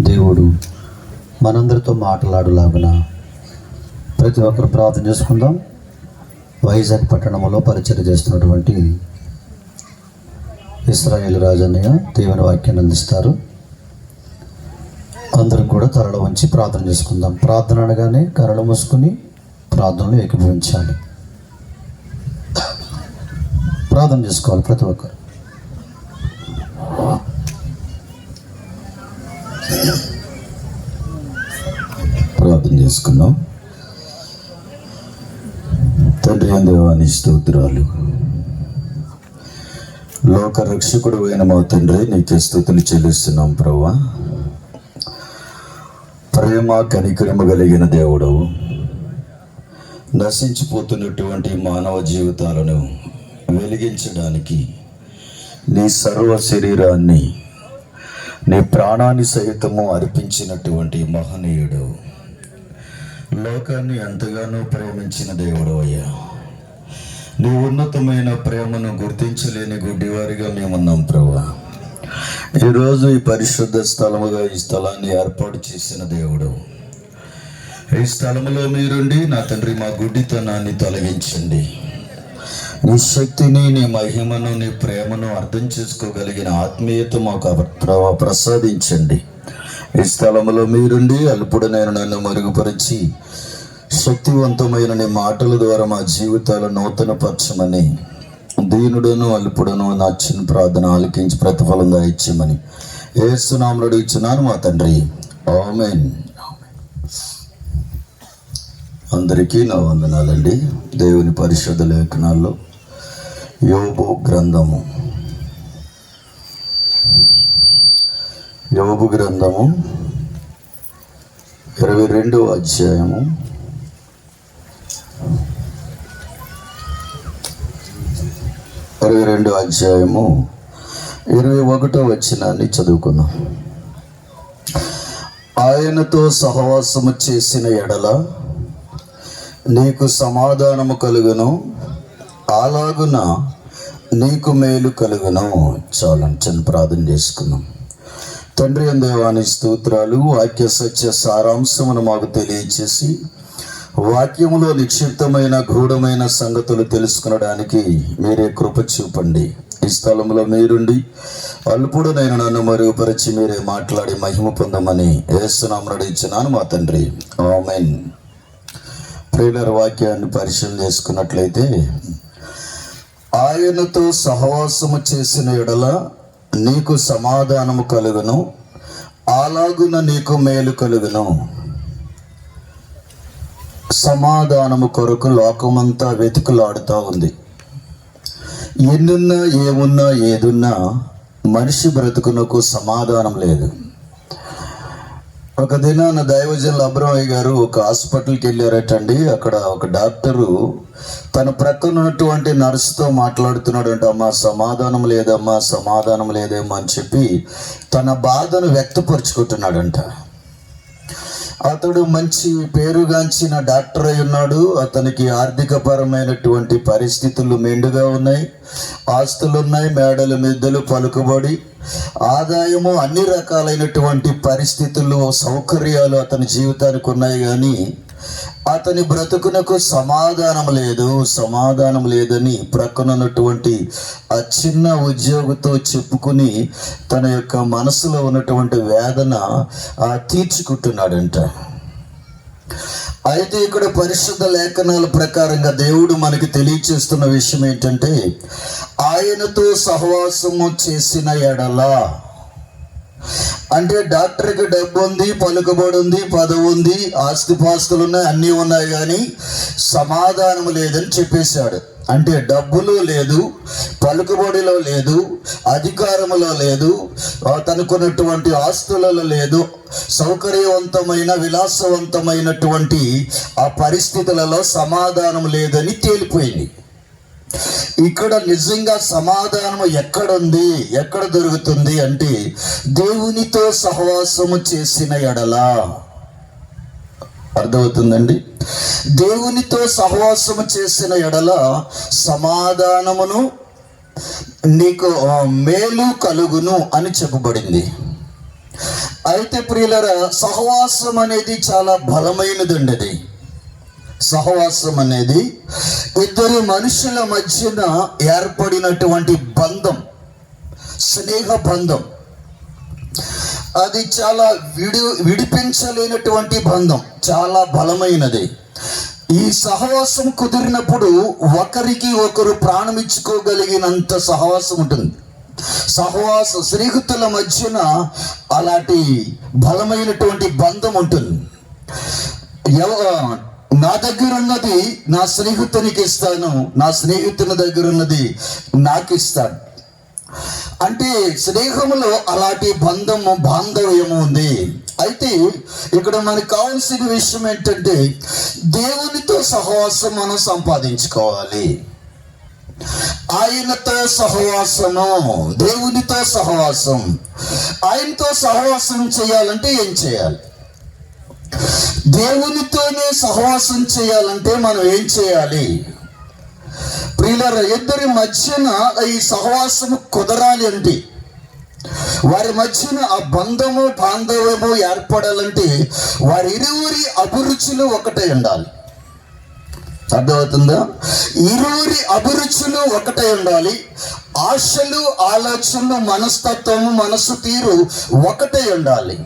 దేవుడు మనందరితో మాట్లాడులాగున ప్రతి ఒక్కరు ప్రార్థన చేసుకుందాం. వైజాగ్ పట్టణంలో పరిచయం చేస్తున్నటువంటి ఇస్రాయేల్ రాజన్నయ్య దేవుని వాక్యాన్ని అందిస్తారు. అందరం కూడా తరల వంచి ప్రార్థన చేసుకుందాం. ప్రార్థన అనగానే కరలు మూసుకుని ప్రార్థనలు ఏకీభవించాలి. ప్రార్థన చేసుకోవాలి ప్రతి ఒక్కరు. ప్రార్థన చేసుకున్నాం. తండ్రి దేవాని స్తోత్రాలు. లోక రక్షకుడు అయిన మా తండ్రి నీకే స్తుతులు చెల్లిస్తున్నాం ప్రభువా. ప్రేమ కనికరము కలిగిన దేవుడవు, నశించిపోతున్నటువంటి మానవ జీవితాలను వెలిగించడానికి నీ సర్వ శరీరాన్ని, నీ ప్రాణాన్ని సహితము అర్పించినటువంటి మహనీయుడు, లోకాన్ని ఎంతగానో ప్రేమించిన దేవుడు అయ్యా. నీ ఉన్నతమైన ప్రేమను గుర్తించలేని గుడ్డివారిగా మేమున్నాం ప్రభువా. ఈరోజు ఈ పరిశుద్ధ స్థలముగా ఈ స్థలాన్ని ఏర్పాటు చేసిన దేవుడు, ఈ స్థలములో మీరుండి నా తండ్రి మా గుడ్డితనాన్ని తొలగించండి. నీ శక్తిని, నీ మహిమను, నీ ప్రేమను అర్థం చేసుకోగలిగిన ఆత్మీయత మాకు ప్రసాదించండి. ఈ స్థలంలో మీరుండి అల్పుడనైన నన్ను మరుగుపరిచి శక్తివంతమైన నీ మాటల ద్వారా మా జీవితాలు నూతనపరచమని, దీనుడను అల్పుడను నా చిన్న ప్రార్థన ఆలకించి ప్రతిఫలం దయచేయమని యేసు నామములో అడుగుచున్నాను మా తండ్రి, ఆమేన్. అందరికీ నా వందనాలండి. దేవుని పరిశుద్ధ లేఖనాల్లో యోబు గ్రంథము 22వ అధ్యాయము 21వ వచనాన్ని చదువుకున్నాం. ఆయనతో సహవాసము చేసిన ఎడల నీకు సమాధానము కలుగును, అలాగున నీకు మేలు కలుగును. చాలా చిన్న ప్రార్థన చేసుకున్నాం. తండ్రి దేవాని స్తోత్రాలు. వాక్య సత్య సారాంశమును మాకు తెలియచేసి వాక్యములో నిక్షిప్తమైన గూఢమైన సంగతులు తెలుసుకునడానికి మీరే కృప చూపండి. ఈ స్థలంలో మీరుండి అల్పుడనైన నన్ను మరుగుపరిచి మీరే మాట్లాడి మహిమ పొందమని యేసు నామములో అడుగుచున్నాను మా తండ్రి, ఆమేన్. ప్రియులారా, వాక్యాన్ని పరిశీలన చేసుకున్నట్లయితే, ఆయనతో సహవాసము చేసిన ఎడల నీకు సమాధానము కలుగును, అలాగున నీకు మేలు కలుగును. సమాధానము కొరకు లోకమంతా వెతుకులాడుతూ ఉంది. ఎన్నున్నా ఏమున్నా ఏదున్నా మనిషి బ్రతుకునకు సమాధానం లేదు. ఒక దినాన దైవజనులు అబ్రమయ్య గారు ఒక హాస్పిటల్కి వెళ్ళారటండి. అక్కడ ఒక డాక్టరు తన ప్రక్కన ఉన్నటువంటి నర్సుతో మాట్లాడుతున్నాడంట. అమ్మా సమాధానం లేదమ్మా, సమాధానం లేదేమో అని చెప్పి తన బాధను వ్యక్తపరుచుకుంటున్నాడంట. అతడు మంచి పేరుగాంచిన డాక్టర్ అయి ఉన్నాడు. అతనికి ఆర్థికపరమైనటువంటి పరిస్థితులు మెండుగా ఉన్నాయి, ఆస్తులు ఉన్నాయి, మేడలు మిద్దెలు పలుకుబడి, ఆదాయము, అన్ని రకాలైనటువంటి పరిస్థితులు, సౌకర్యాలు అతని జీవితానికి ఉన్నాయి. కానీ అతని బ్రతుకునకు సమాధానం లేదు. సమాధానం లేదని ప్రక్కనున్నటువంటి ఆ చిన్న ఉద్యోగితో చెప్పుకుని తన యొక్క మనసులో ఉన్నటువంటి వేదన తీర్చుకుంటున్నాడంట. అయితే ఇక్కడ పరిశుద్ధ లేఖనాల ప్రకారంగా దేవుడు మనకి తెలియచేస్తున్న విషయం ఏంటంటే, ఆయనతో సహవాసము చేసిన ఎడల అంటే డాక్టర్కి డబ్బు ఉంది, పలుకుబడి ఉంది, పదవి ఉంది, ఆస్తిపాస్తులు ఉన్నాయి, అన్నీ ఉన్నాయి, కానీ సమాధానం లేదని చెప్పేశాడు. అంటే డబ్బులో లేదు, పలుకుబడిలో లేదు, అధికారములో లేదు, తనకున్నటువంటి ఆస్తులలో లేదు, సౌకర్యవంతమైన విలాసవంతమైనటువంటి ఆ పరిస్థితులలో సమాధానం లేదని తేలిపోయింది. ఇక్కడ నిజంగా సమాధానం ఎక్కడుంది, ఎక్కడ దొరుకుతుంది అంటే దేవునితో సహవాసము చేసిన ఎడల. అర్థమవుతుందండి? దేవునితో సహవాసము చేసిన ఎడల సమాధానమును నీకు మేలు కలుగును అని చెప్పబడింది. అయితే ప్రియులరా, సహవాసం అనేది చాలా బలమైనదండి. అది సహవాసం అనేది ఇద్దరు మనుషుల మధ్యన ఏర్పడినటువంటి బంధం, స్నేహ బంధం. అది చాలా విడిపించలేనటువంటి బంధం, చాలా బలమైనది. ఈ సహవాసం కుదిరినప్పుడు ఒకరికి ఒకరు ప్రాణం ఇచ్చుకోగలిగినంత సహవాసం ఉంటుంది. స్నేహితుల మధ్యన అలాంటి బలమైనటువంటి బంధం ఉంటుంది. నా దగ్గర ఉన్నది నా స్నేహితునికి ఇస్తాను, నా స్నేహితుని దగ్గర ఉన్నది నాకు ఇస్తాను అంటే స్నేహంలో అలాంటి బాంధవ్యము ఉంది. అయితే ఇక్కడ మనకు కావాల్సిన విషయం ఏంటంటే, దేవునితో సహవాసం మనం సంపాదించుకోవాలి. ఆయనతో సహవాసము, దేవునితో సహవాసం. ఆయనతో సహవాసం చేయాలంటే ఏం చేయాలి? దేవునితోనే సహవాసం చేయాలంటే మనం ఏం చేయాలి? ప్రియులారా, ఇద్దరి మధ్యన ఈ సహవాసము కుదరాలి అంటే, వారి మధ్యన ఆ బాంధవ్యము ఏర్పడాలంటే వారి ఇరువురి అభిరుచులు ఒకటే ఉండాలి. అర్థమవుతుందా? ఇరువురి అభిరుచులు ఒకటే ఉండాలి. ఆశలు, ఆలోచనలు, మనస్తత్వము, మనసు తీరు ఒకటే ఉండాలి.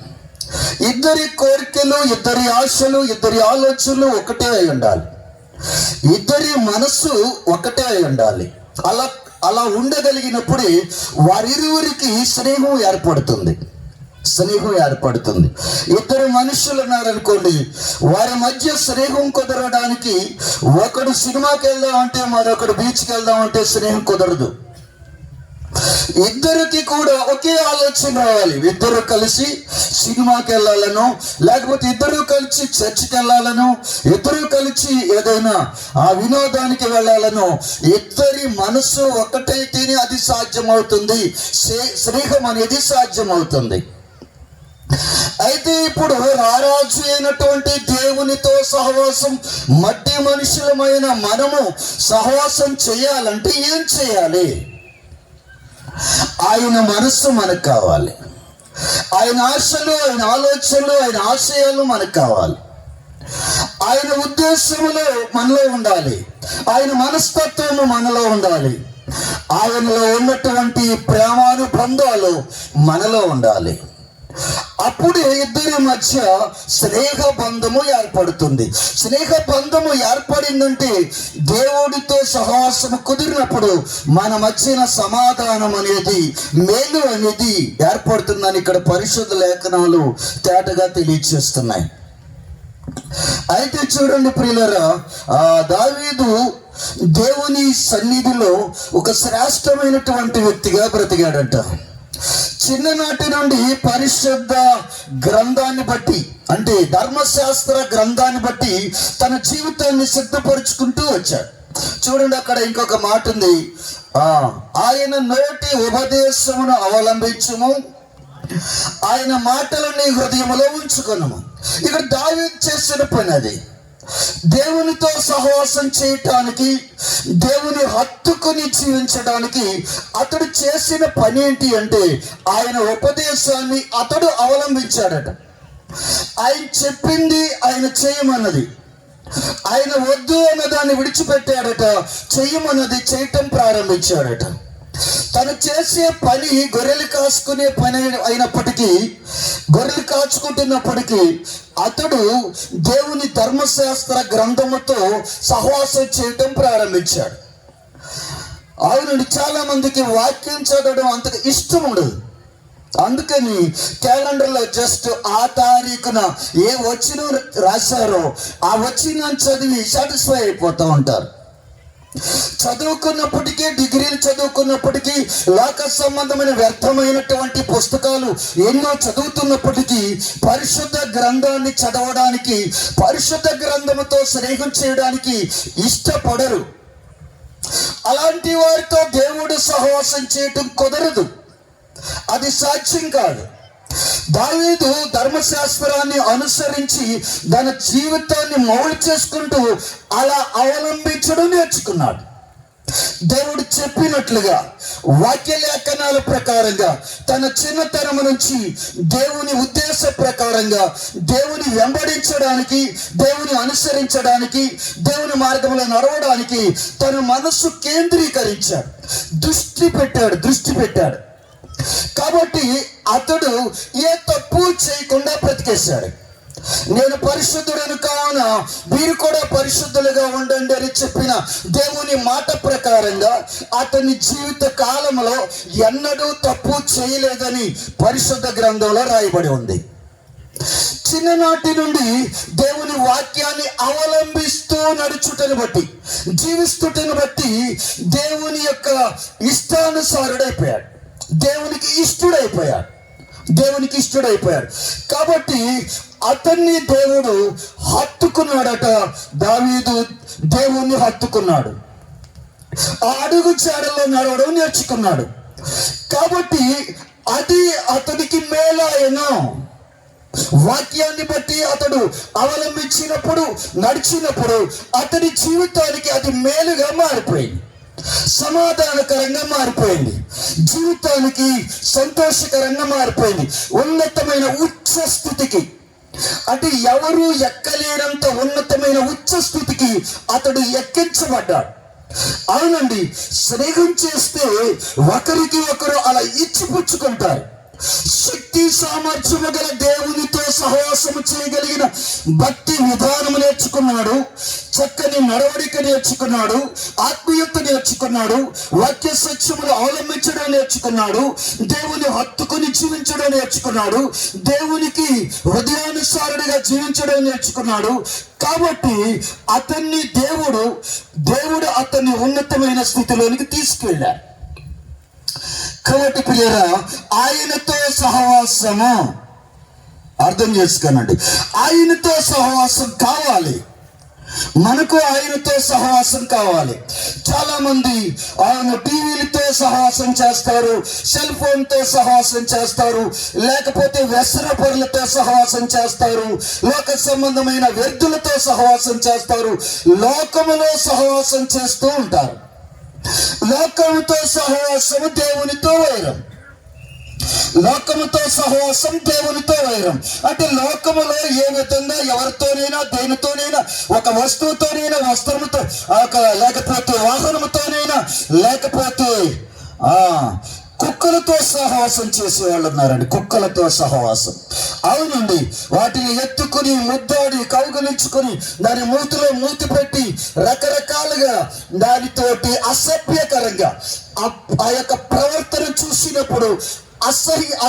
ఇద్దరి కోరికలు, ఇద్దరి ఆశలు, ఇద్దరి ఆలోచనలు ఒకటే అయి ఉండాలి. ఇద్దరి మనసు ఒకటే అయి ఉండాలి. అలా ఉండగలిగినప్పుడే వారిరువురికి స్నేహం ఏర్పడుతుంది. ఇద్దరు మనుషులు ఉన్నారనుకోండి, వారి మధ్య స్నేహం కుదరడానికి ఒకడు సినిమాకి వెళ్దాం అంటే మరొకడు బీచ్కి వెళ్దాం అంటే స్నేహం కుదరదు. ఇద్దరికి కూడా ఒకే ఆలోచన రావాలి. ఇద్దరు కలిసి సినిమాకి వెళ్ళాలను, లేకపోతే ఇద్దరు కలిసి చర్చికి వెళ్ళాలను, ఇద్దరు కలిసి ఏదైనా ఆ వినోదానికి వెళ్ళాలను. ఇద్దరి మనసు ఒకటైతేనే అది సాధ్యమవుతుంది, స్నేహం అనేది సాధ్యమవుతుంది. అయితే ఇప్పుడు రారాజు అయినటువంటి దేవునితో సహవాసం, మట్టి మనుషులమైన మనము సహవాసం చేయాలంటే ఏం చేయాలి? ఆయన మనస్సు మనకు కావాలి. ఆయన ఆశలు, ఆయన ఆలోచనలు, ఆయన ఆశయాలు మనకు కావాలి. ఆయన ఉద్దేశములు మనలో ఉండాలి. ఆయన మనస్తత్వము మనలో ఉండాలి. ఆయనలో ఉన్నటువంటి ప్రేమానుబంధాలు మనలో ఉండాలి. అప్పుడే ఇద్దరి మధ్య స్నేహ బంధము ఏర్పడుతుంది. స్నేహ బంధము ఏర్పడిందంటే దేవుడితో సహవాసము కుదిరినప్పుడు మన మధ్యన సమాధానం అనేది, మేలు అనేది ఏర్పడుతుందని ఇక్కడ పరిశుద్ధ లేఖనాలు తేటగా తెలియజేస్తున్నాయి. అయితే చూడండి ప్రియులారా, దావీదు దేవుని సన్నిధిలో ఒక శ్రేష్టమైనటువంటి వ్యక్తిగా బ్రతికాడంట. చిన్ననాటి నుండి పరిశుద్ధ గ్రంథాన్ని బట్టి, అంటే ధర్మశాస్త్ర గ్రంథాన్ని బట్టి తన జీవితాన్ని సిద్ధపరుచుకుంటూ వచ్చాడు. చూడండి, అక్కడ ఇంకొక మాట ఉంది, ఆయన నోటి ఉపదేశమును అవలంబించుము, ఆయన మాటలని హృదయములో ఉంచుకున్నాము. ఇక్కడ దావీదు చేసిన పని అది. దేవునితో సహవాసం చేయటానికి, దేవుని హత్తుకుని జీవించడానికి అతడు చేసిన పని ఏంటి అంటే, ఆయన ఉపదేశాన్ని అతడు అవలంబించాడట. ఆయన చెప్పింది ఆయన చేయమన్నది, ఆయన వద్దు అన్నదాన్ని విడిచిపెట్టాడట, చెయ్యమన్నది చేయటం ప్రారంభించాడట. తను చేసే పని గొర్రెలు కాసుకునే పని అయినప్పటికీ, గొర్రెలు కాచుకుంటున్నప్పటికీ అతడు దేవుని ధర్మశాస్త్ర గ్రంథముతో సహవాసం చేయటం ప్రారంభించాడు. అవునండి, చాలా మందికి వాక్యం చదవడం అంతగా ఇష్టం ఉండదు. అందుకని క్యాలెండర్లో జస్ట్ ఆ తారీఖున ఏ వచనం రాశారో ఆ వచనం చదివి సాటిస్ఫై అయిపోతూ ఉంటారు. చదువుకున్నప్పటికీ, డిగ్రీలు చదువుకున్నప్పటికీ, లోక సంబంధమైన వ్యర్థమైనటువంటి పుస్తకాలు ఎన్నో చదువుతున్నప్పటికీ పరిశుద్ధ గ్రంథాన్ని చదవడానికి, పరిశుద్ధ గ్రంథముతో స్నేహం చేయడానికి ఇష్టపడరు. అలాంటి వారితో దేవుడు సహవాసం చేయటం కుదరదు, అది సాధ్యం కాదు. దావీదు ధర్మశాస్త్రాన్ని అనుసరించి తన జీవితాన్ని మౌలు చేసుకుంటూ అలా అవలంబించడం నేర్చుకున్నాడు. దేవుడు చెప్పినట్లుగా వాక్య లేఖనాల ప్రకారంగా తన చిన్నతనం నుంచి దేవుని ఉద్దేశ ప్రకారంగా దేవుని వెంబడించడానికి, దేవుని అనుసరించడానికి, దేవుని మార్గంలో నడవడానికి తన మనస్సు కేంద్రీకరించాడు, దృష్టి పెట్టాడు. కాబట్టి అతడు ఏ తప్పు చేయకుండా బ్రతికేశాడు. నేను పరిశుద్ధుడను కావున మీరు కూడా పరిశుద్ధులుగా ఉండండి అని చెప్పిన దేవుని మాట ప్రకారంగా అతని జీవిత కాలంలో ఎన్నడూ తప్పు చేయలేదని పరిశుద్ధ గ్రంథంలో రాయబడి ఉంది. చిన్ననాటి నుండి దేవుని వాక్యాన్ని అవలంబిస్తూ నడుచుటను బట్టి, జీవిస్తుటను బట్టి దేవుని యొక్క ఇష్టానుసారుడైపోయాడు, దేవునికి ఇష్టడైపోయాడు. కాబట్టి అతన్ని దేవుడు హత్తుకున్నాడట. దావీదు దేవుణ్ణి హత్తుకున్నాడు, ఆ అడుగు జాడల్లో నడవడం నేర్చుకున్నాడు. కాబట్టి అది అతనికి మేలాయను. వాక్యాన్ని బట్టి అతడు అవలంబించినప్పుడు, నడిచినప్పుడు అతని జీవితానికి అది మేలుగా మారిపోయింది, సమాధానకరంగా మారిపోయింది, జీవితానికి సంతోషకరంగా మారిపోయింది. ఉన్నతమైన ఉచ్చ స్థితికి, అంటే ఎవరు ఎక్కలేనంత ఉన్నతమైన ఉచ్చ స్థితికి అతడు ఎక్కించబడ్డాడు. అవునండి, స్నేహం చేస్తే ఒకరికి ఒకరు అలా ఇచ్చిపుచ్చుకుంటారు. శక్తి సామర్థ్యము గల దేవునితో సహవాసము చేయగలిగిన భక్తి విధానము నేర్చుకున్నాడు, చక్కని నడవడిక నేర్చుకున్నాడు, ఆత్మీయత నేర్చుకున్నాడు, వాక్య సత్యములు అవలంబించడం నేర్చుకున్నాడు, దేవుని హత్తుకుని జీవించడం నేర్చుకున్నాడు, దేవునికి హృదయానుసారుడిగా జీవించడం నేర్చుకున్నాడు. కాబట్టి అతన్ని దేవుడు అతన్ని ఉన్నతమైన స్థితిలోనికి తీసుకెళ్ళాడు. కాబట్టి ప్రియరా, ఆయనతో సహవాసము అర్థం చేసుకోనండి. ఆయనతో సహవాసం కావాలి, మనకు ఆయనతో సహవాసం కావాలి. చాలా మంది ఆయన టీవీలతో సహవాసం చేస్తారు, సెల్ ఫోన్తో సహవాసం చేస్తారు, లేకపోతే వ్యసన పరులతో సహవాసం చేస్తారు, లోక సంబంధమైన వ్యర్థులతో సహవాసం చేస్తారు, లోకములో సహవాసం చేస్తూ ఉంటారు. లోకముతో సహవాసము దేవునితో వైరం, లోకముతో సహవాసం దేవునితో వైరం. అంటే లోకములో ఏ విధంగా ఎవరితోనైనా, దేనితోనైనా, ఒక వస్తువుతోనైనా, వస్త్రముతో, లేకపోతే వాహనముతోనైనా, లేకపోతే కుక్కలతో సహవాసం చేసేవాళ్ళు ఉన్నారండి. కుక్కలతో సహవాసం, అవునండి, వాటిని ఎత్తుకుని ముద్దాడి కౌగలించుకొని దాని మూతిలో మూతి పెట్టి రకరకాలుగా దానితోటి అసభ్యకరంగా ఆ యొక్క ప్రవర్తన చూసినప్పుడు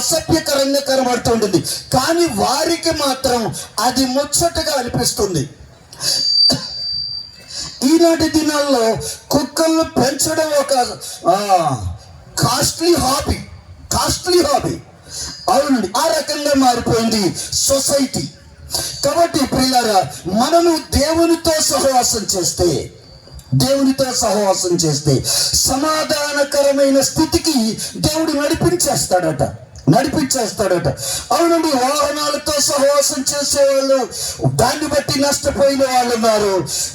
అసభ్యకరంగా కనబడుతుంటుంది. కానీ వారికి మాత్రం అది ముచ్చటగా అనిపిస్తుంది. ఈనాటి దినాల్లో కుక్కలను పెంచడం ఒక కాస్ట్లీ హాబీ. అవునండి, ఆ రకంగా మారిపోయింది సొసైటీ. కాబట్టి ప్రియులారా, మనము దేవునితో సహవాసం చేస్తే సమాధానకరమైన స్థితికి దేవుడు నడిపించేస్తాడట. అవునండి, వాహనాలతో సహవాసం చేసేవాళ్ళు దాన్ని బట్టి నష్టపోయిన వాళ్ళు ఉన్నారు,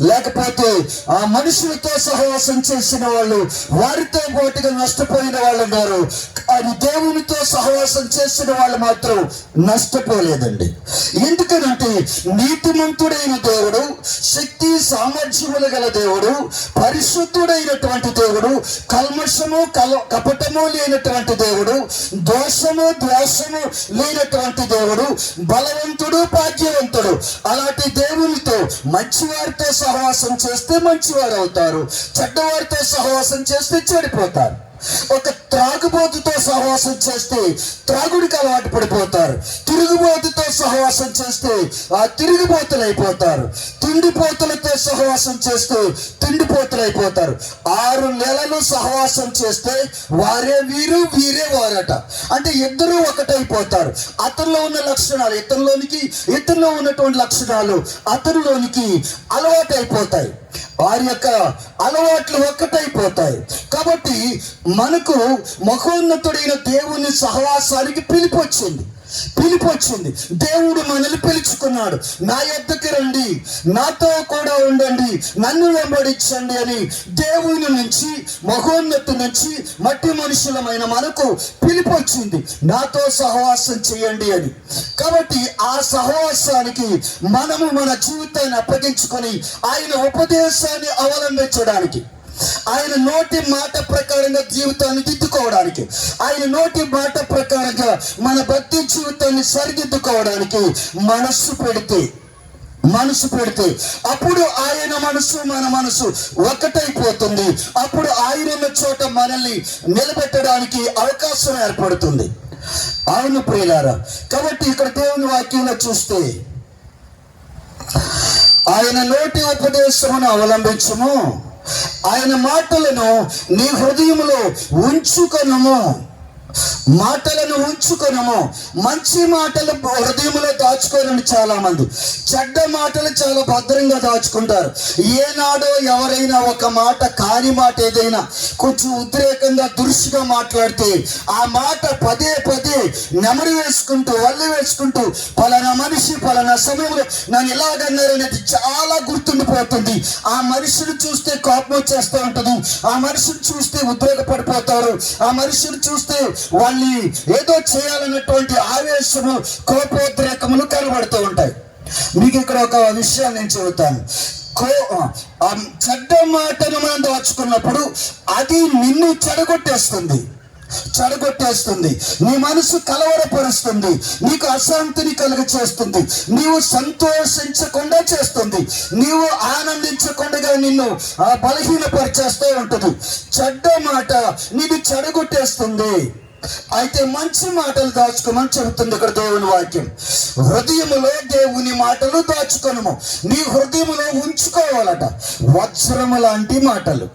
లేకపోతే ఆ మనుషులతో సహవాసం చేసిన వాళ్ళు వారితో పాటుగా నష్టపోయిన వాళ్ళు ఉన్నారు. అది దేవునితో సహవాసం చేసిన వాళ్ళు మాత్రం నష్టపోలేదండి. ఎందుకనంటే నీతిమంతుడైన దేవుడు, శక్తి సామర్థ్యములు గల దేవుడు, పరిశుద్ధుడైనటువంటి దేవుడు, కల్మషము కపటము లేనటువంటి దేవుడు, దోషము ద్వేషము లేనటువంటి దేవుడు, బలవంతుడు, భాగ్యవంతుడు. అలాంటి దేవునితో మంచివారితో సహవాసం చేస్తే మంచివారు అవుతారు, చెడ్డవారితో సహవాసం చేస్తే చెడిపోతారు. ఒక త్రాగుబోతుతో సహవాసం చేస్తే త్రాగుడికి అలవాటు పడిపోతారు, తిరుగుబోతుతో సహవాసం చేస్తే ఆ తిరుగుబోతులు అయిపోతారు, తిండిపోతులతో సహవాసం చేస్తే తిండిపోతులు అయిపోతారు. 6 నెలలు సహవాసం చేస్తే వారే వీరు, వీరే వారట. అంటే ఇద్దరు ఒకటైపోతారు. అతనిలో ఉన్న లక్షణాలు ఇతనిలో ఉన్నటువంటి లక్షణాలు అతనిలోనికి అలవాటు అయిపోతాయి, వారి యొక్క అలవాట్లు ఒక్కటైపోతాయి. కాబట్టి మనకు మహోన్నతుడైన దేవుని సహవాసానికి పిలుపు వచ్చింది. పిలుపు వచ్చింది. దేవుడు మనల్ని పిలుచుకున్నాడు. నా యొద్దకు రండి, నాతో కూడా ఉండండి, నన్ను వెంబడించండి అని దేవుని నుంచి, మహోన్నతి నుంచి మట్టి మనుషులమైన మనకు పిలుపు వచ్చింది. నాతో సహవాసం చేయండి అని. కాబట్టి ఆ సహవాసానికి మనము మన జీవితాన్ని అప్పగించుకొని ఆయన ఉపదేశాన్ని అవలంబించడానికి, ఆయన నోటి మాట ప్రకారంగా జీవితాన్ని దిద్దుకోవడానికి, ఆయన నోటి మాట ప్రకారంగా మన భక్తి జీవితాన్ని సరిదిద్దుకోవడానికి మనస్సు పెడితే అప్పుడు ఆయన మనసు మన మనసు ఒకటైపోతుంది. అప్పుడు ఆయన ఉన్న చోట మనల్ని నిలబెట్టడానికి అవకాశం ఏర్పడుతుంది. అవును ప్రియులారా, కాబట్టి ఇక్కడ దేవుని వాక్యంలో చూస్తే ఆయన నోటి ఉపదేశమును అవలంబించము, ఆయన మాటలను నీ హృదయములో ఉంచుకొనుము. మంచి మాటలు హృదయంలో దాచుకోరని చాలా మంది, చెడ్డ మాటలు చాలా భద్రంగా దాచుకుంటారు. ఏనాడో ఎవరైనా ఒక మాట, కాని మాట ఏదైనా కొంచెం ఉద్రేకంగా దురుసుగా మాట్లాడితే ఆ మాట పదే నెమరు వేసుకుంటూ వల్లి వేసుకుంటూ పలానా మనిషి పలానా సమయంలో నన్ను ఇలాగన్నారనేది చాలా గుర్తుండిపోతుంది. ఆ మనిషిని చూస్తే కోపం వచ్చేస్తూ ఉంటుంది, ఆ మనిషిని చూస్తే ఉద్రేకపడిపోతారు, ఆ మనిషిని చూస్తే వాళ్ళని ఏదో చేయాలన్నటువంటి ఆవేశము, కోపోద్రేకములు కనబడుతూ ఉంటాయి. మీకు ఇక్కడ ఒక విషయాన్ని నేను చెబుతాను. చెడ్డ మాటను మనం దాచుకున్నప్పుడు అది నిన్ను చెడగొట్టేస్తుంది, నీ మనసు కలవరపరుస్తుంది, నీకు అశాంతిని కలుగ చేస్తుంది, నీవు సంతోషించకుండా చేస్తుంది, నీవు ఆనందించకుండా నిన్ను బలహీనపరిచేస్తూ ఉంటుంది. చెడ్డ మాట నిన్ను చెడగొట్టేస్తుంది. అయితే మంచి మాటలు దాచుకోమని చెబుతుంది ఇక్కడ దేవుని వాక్యం. హృదయములో దేవుని మాటలు దాచుకొనుము, నీ హృదయములో ఉంచుకోవాలట. వజ్రము లాంటి మాటలు.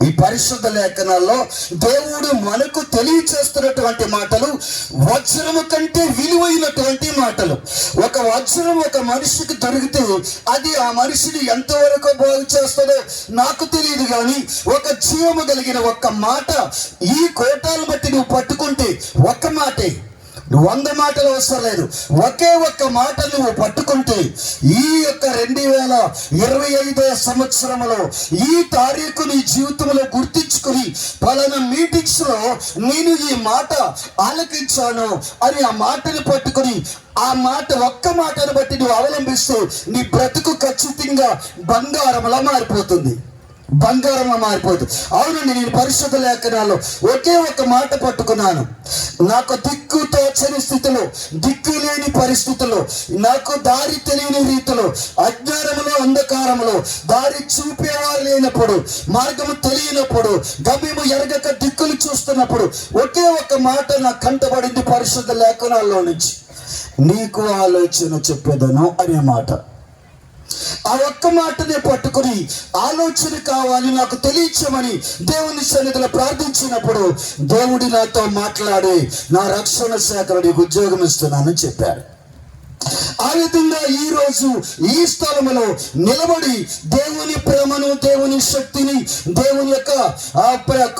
ఈ పరిశుద్ధ లేఖనాల్లో దేవుడు మనకు తెలియచేస్తున్నటువంటి మాటలు వజ్రము కంటే విలువైనటువంటి మాటలు. ఒక వజ్రం ఒక మనిషికి దొరికితే అది ఆ మనిషిని ఎంతవరకు బాగు చేస్తుందో నాకు తెలియదు, కానీ ఒక జీవము కలిగిన ఒక్క మాట, ఈ కోటాలు బట్టి నువ్వు పట్టుకుంటే ఒక్క మాటే, 100 మాటలు అవసరం లేదు, ఒకే ఒక్క మాట నువ్వు పట్టుకుంటే ఈ యొక్క 2025 సంవత్సరంలో ఈ తారీఖు నీ జీవితంలో గుర్తించుకుని పలానా మీటింగ్స్ లో నేను ఈ మాట ఆలకించాను అని ఆ మాటను పట్టుకుని ఆ మాట ఒక్క మాటను బట్టి నువ్వు అవలంబిస్తే నీ బ్రతుకు ఖచ్చితంగా బంగారంలా మారిపోతుంది. అవునండి, నేను పరిశుద్ధ లేఖనాల్లో ఒకే ఒక మాట పట్టుకున్నాను. నాకు దిక్కు తోచని స్థితిలో, దిక్కు లేని పరిస్థితుల్లో, నాకు దారి తెలియని రీతిలో, అజ్ఞానములో అంధకారంలో, దారి చూపేవారు లేనప్పుడు, మార్గము తెలియనప్పుడు, గమ్యము ఎరగక దిక్కులు చూస్తున్నప్పుడు ఒకే ఒక మాట నాకు కంటబడింది పరిశుద్ధ లేఖనాల్లో నుంచి. నీకు ఆలోచన చెప్పేదను అనే మాట. ఆ ఒక్క మాటనే పట్టుకుని ఆలోచన కావాలి నాకు తెలియచమని దేవుని సన్నిధిలో ప్రార్థించినప్పుడు దేవుడి నాతో మాట్లాడి నా రక్షణ శాఖలో నీకు ఉద్యోగం ఇస్తున్నానని చెప్పాడు. ఆ విధంగా ఈ రోజు ఈ స్థలములో నిలబడి దేవుని ప్రేమను, దేవుని శక్తిని, దేవుని యొక్క